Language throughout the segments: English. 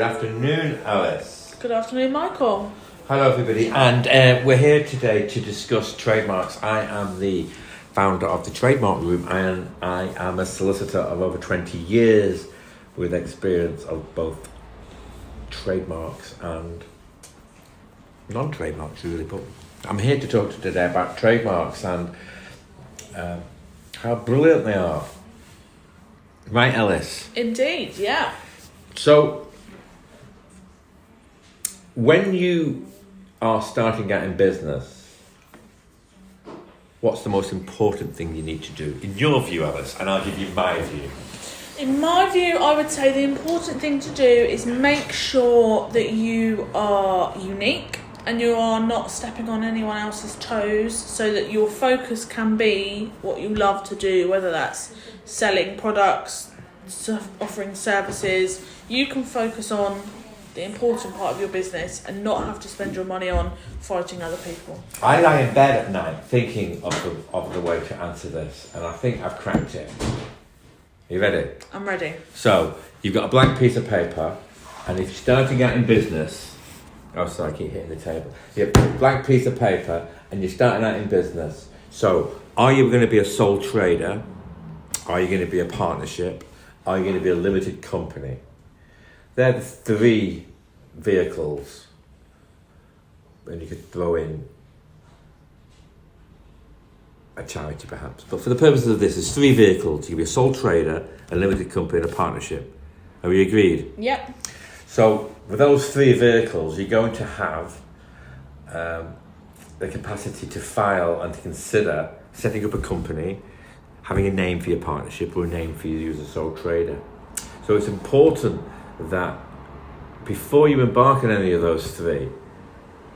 afternoon, Alice. Good afternoon, Michael. Hello, everybody, and we're here today to discuss trademarks. I am the founder of the Trademark Group, and I am a solicitor of over 20 years with experience of both trademarks and non-trademarks, really. But I'm here to talk to you today about trademarks and how brilliant they are. Right, Ellis? Indeed, yeah. So, when you are starting out in business, what's the most important thing you need to do, in your view, Alice? And I'll give you my view. In my view, I would say the important thing to do is make sure that you are unique and you are not stepping on anyone else's toes, so that your focus can be what you love to do, whether that's selling products, offering services. You can focus on the important part of your business and not have to spend your money on fighting other people. I lie in bed at night thinking of the way to answer this, and I think I've cracked it. Are you ready? I'm ready. So, you've got a blank piece of paper, and if you're starting out in business, oh sorry, I keep hitting the table. You have a blank piece of paper, and you're starting out in business. So, are you going to be a sole trader? Are you going to be a partnership? Are you going to be a limited company? They're the three vehicles, and you could throw in a charity perhaps. But for the purposes of this, there's three vehicles. You can be a sole trader, a limited company, and a partnership. Are we agreed? Yep. So with those three vehicles, you're going to have the capacity to file and to consider setting up a company, having a name for your partnership or a name for you as a sole trader. So it's important that before you embark on any of those three,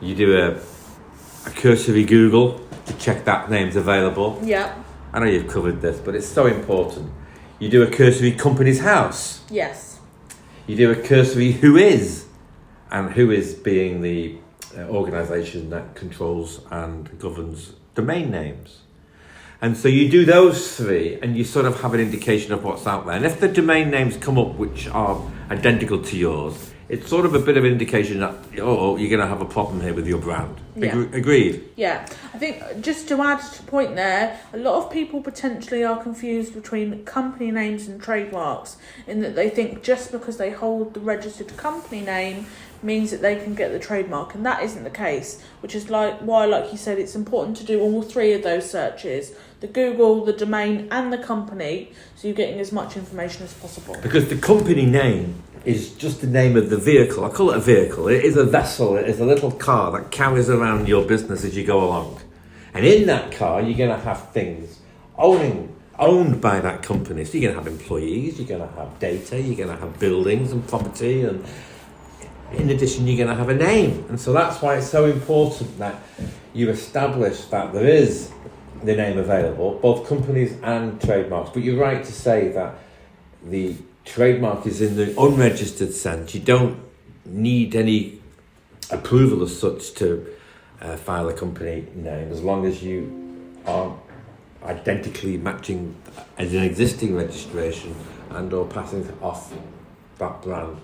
you do a cursory Google to check that name's available. Yeah. I know you've covered this, but it's so important. You do a cursory company's house. Yes. You do a cursory whois, and whois being the organisation that controls and governs domain names. And so you do those three, and you sort of have an indication of what's out there. And if the domain names come up which are identical to yours, it's sort of a bit of an indication that, you're going to have a problem here with your brand. Yeah. Agreed? Yeah. I think, just to add to the point there, a lot of people potentially are confused between company names and trademarks, in that they think just because they hold the registered company name means that they can get the trademark, and that isn't the case, which is why, like you said, it's important to do all three of those searches: the Google, the domain, and the company, so you're getting as much information as possible. Because the company name is just the name of the vehicle. I call it a vehicle. It is a vessel. It is a little car that carries around your business as you go along. And in that car, you're going to have things owned by that company. So you're going to have employees, you're going to have data, you're going to have buildings and property, and in addition, you're going to have a name. And so that's why it's so important that you establish that there is the name available, both companies and trademarks. But you're right to say that the trademark is in the unregistered sense. You don't need any approval as such to file a company name, as long as you are identically matching as an existing registration and or passing off that brand.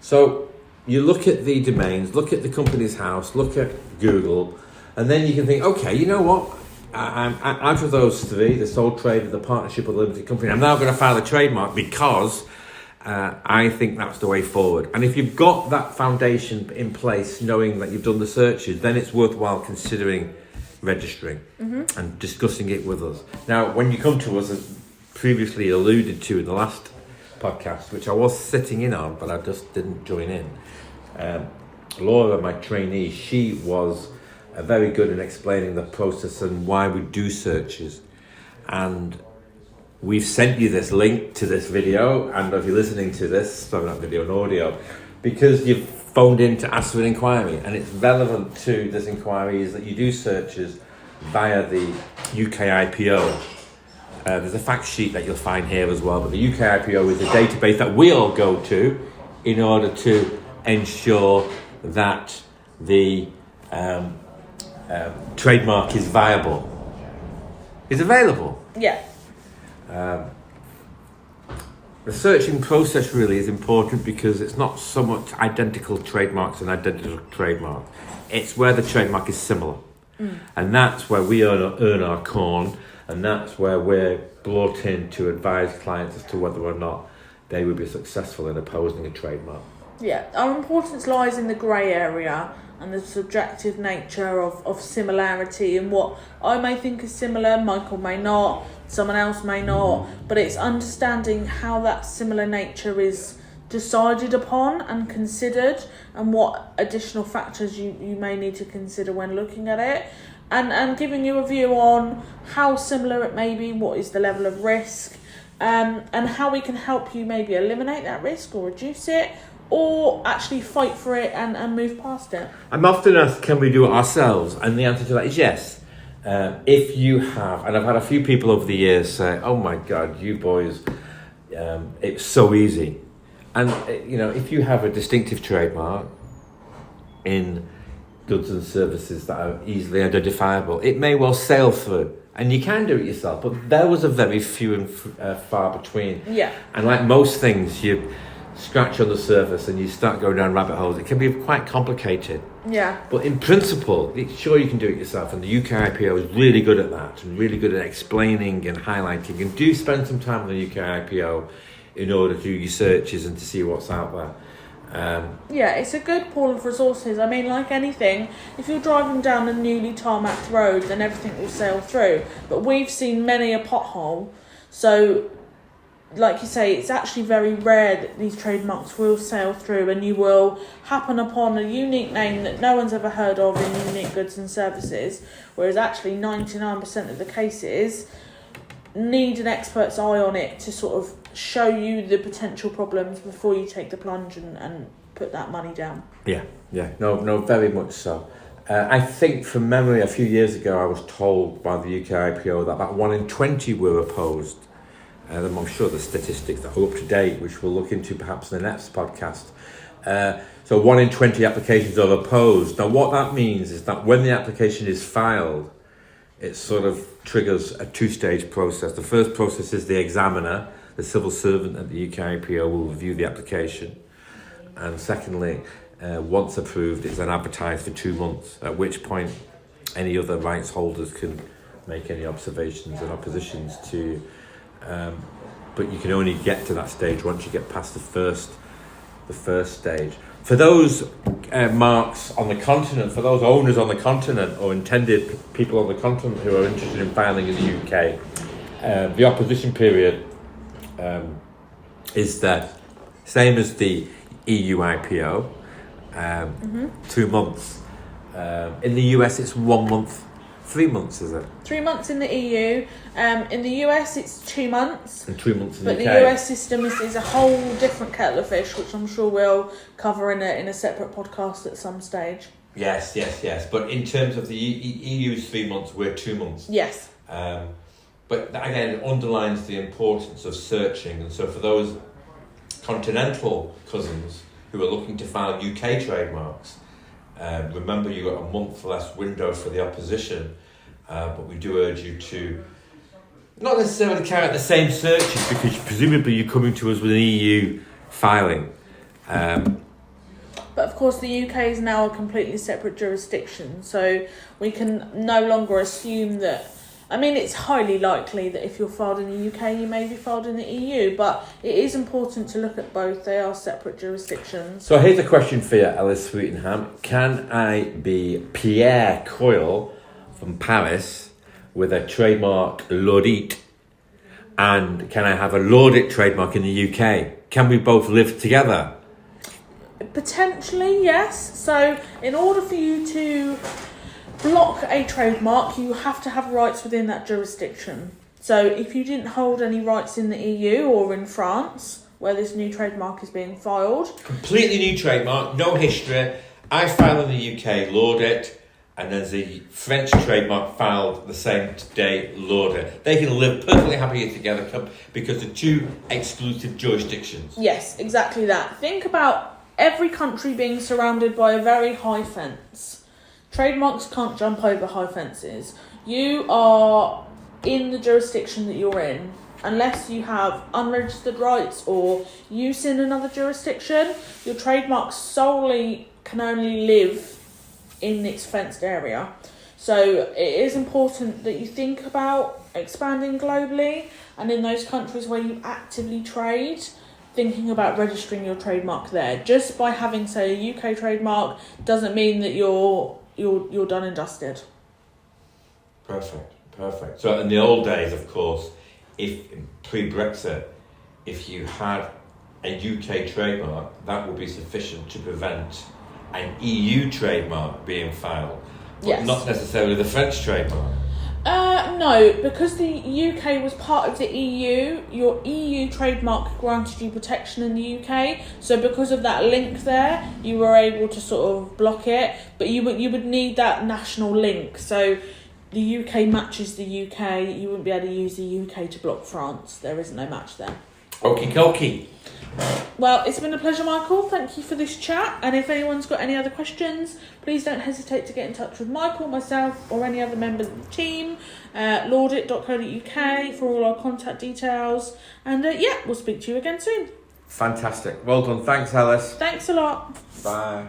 So you look at the domains, look at the company's house, look at Google, and then you can think, okay, you know what? I'm out of those three, the sole trader, the partnership, or the limited company, I'm now going to file a trademark because I think that's the way forward. And if you've got that foundation in place, knowing that you've done the searches, then it's worthwhile considering registering and discussing it with us. Now, when you come to us, as previously alluded to in the last podcast, which I was sitting in on, but I just didn't join in, Laura, my trainee, she was very good in explaining the process and why we do searches. And we've sent you this link to this video, and if you're listening to this, sorry, not video and audio, because you've phoned in to ask for an inquiry, and it's relevant to this inquiry is that you do searches via the UK IPO. There's a fact sheet that you'll find here as well, but the UK IPO is a database that we all go to in order to ensure that the trademark is viable. Is available. Yeah. The searching process really is important because it's not so much identical trademarks and identical trademarks. It's where the trademark is similar. And that's where we earn our corn, and that's where we're brought in to advise clients as to whether or not they would be successful in opposing a trademark. Yeah, our importance lies in the grey area and the subjective nature of similarity, and what I may think is similar, Michael may not, someone else may not, but it's understanding how that similar nature is decided upon and considered, and what additional factors you may need to consider when looking at it, and giving you a view on how similar it may be, what is the level of risk, and how we can help you maybe eliminate that risk or reduce it, or actually fight for it and move past it. I'm often asked, can we do it ourselves? And the answer to that is yes. If you have, and I've had a few people over the years say, oh my God, you boys, it's so easy. And, if you have a distinctive trademark in goods and services that are easily identifiable, it may well sail through. And you can do it yourself, but there was a very few and far between. Yeah. And like most things, you scratch on the surface and you start going down rabbit holes. It can be quite complicated. Yeah. But in principle, sure, you can do it yourself. And the UK IPO is really good at that and really good at explaining and highlighting. And do spend some time on the UK IPO in order to do your searches and to see what's out there. Yeah, it's a good pool of resources. I mean, like anything, if you're driving down a newly tarmacked road, then everything will sail through. But we've seen many a pothole. So, like you say, it's actually very rare that these trademarks will sail through, and you will happen upon a unique name that no one's ever heard of in unique goods and services, whereas actually 99% of the cases need an expert's eye on it to sort of show you the potential problems before you take the plunge and put that money down. Yeah, no, very much so. I think from memory, a few years ago, I was told by the UK IPO that about 1 in 20 were opposed. I'm sure the statistics that are up to date, which we'll look into perhaps in the next podcast. So 1 in 20 applications are opposed. Now, what that means is that when the application is filed, it sort of triggers a two-stage process. The first process is the examiner, the civil servant at the UK IPO, will review the application. And secondly, once approved, it's then advertised for 2 months, at which point any other rights holders can make any observations and oppositions to. But you can only get to that stage once you get past the first stage. For those marks on the continent, for those owners on the continent or intended people on the continent who are interested in filing in the UK, the opposition period is the same as the EU IPO, 2 months. In the US, it's 1 month. 3 months, is it? 3 months in the EU. In the US, it's 2 months. And 2 months in the UK. But the US system is a whole different kettle of fish, which I'm sure we'll cover in a separate podcast at some stage. Yes. But in terms of the EU's 3 months, we're 2 months. Yes. But that, again, it underlines the importance of searching. And so for those continental cousins who are looking to file UK trademarks, remember, you've got a month less window for the opposition, but we do urge you to not necessarily carry out the same searches, because presumably you're coming to us with an EU filing. But of course the UK is now a completely separate jurisdiction, so we can no longer assume that. I mean, it's highly likely that if you're filed in the UK, you may be filed in the EU, but it is important to look at both. They are separate jurisdictions. So here's a question for you, Alice Sweetenham. Can I be Pierre Coyle from Paris with a trademark Laudit, and can I have a Laudit trademark in the UK? Can we both live together? Potentially, yes. So in order for you to block a trademark, you have to have rights within that jurisdiction. So if you didn't hold any rights in the EU or in France, where this new trademark is being filed, completely new trademark, no history, I file in the UK, Laudit, and there's a French trademark filed the same day, Laudit. They can live perfectly happily together because they're two exclusive jurisdictions. Yes, exactly that. Think about every country being surrounded by a very high fence. Trademarks can't jump over high fences. You are in the jurisdiction that you're in. unless you have unregistered rights or use in another jurisdiction, your trademark solely can only live in its fenced area. So it is important that you think about expanding globally, and in those countries where you actively trade, thinking about registering your trademark there. Just by having, say, a UK trademark doesn't mean that you're done and dusted. Perfect. So in the old days, of course, if pre-Brexit, if you had a UK trademark, that would be sufficient to prevent an EU trademark being filed, but Yes. not necessarily the French trademark. No, because the UK was part of the EU, your EU trademark granted you protection in the UK. So because of that link there, you were able to sort of block it, but you would need that national link. So the UK matches the UK. You wouldn't be able to use the UK to block France. There is no match there. Okie dokie. Well, it's been a pleasure, Michael. Thank you for this chat. And if anyone's got any other questions, please don't hesitate to get in touch with Michael, myself, or any other members of the team. Laudit.co.uk for all our contact details. And we'll speak to you again soon. Fantastic. Well done. Thanks, Ellis. Thanks a lot. Bye.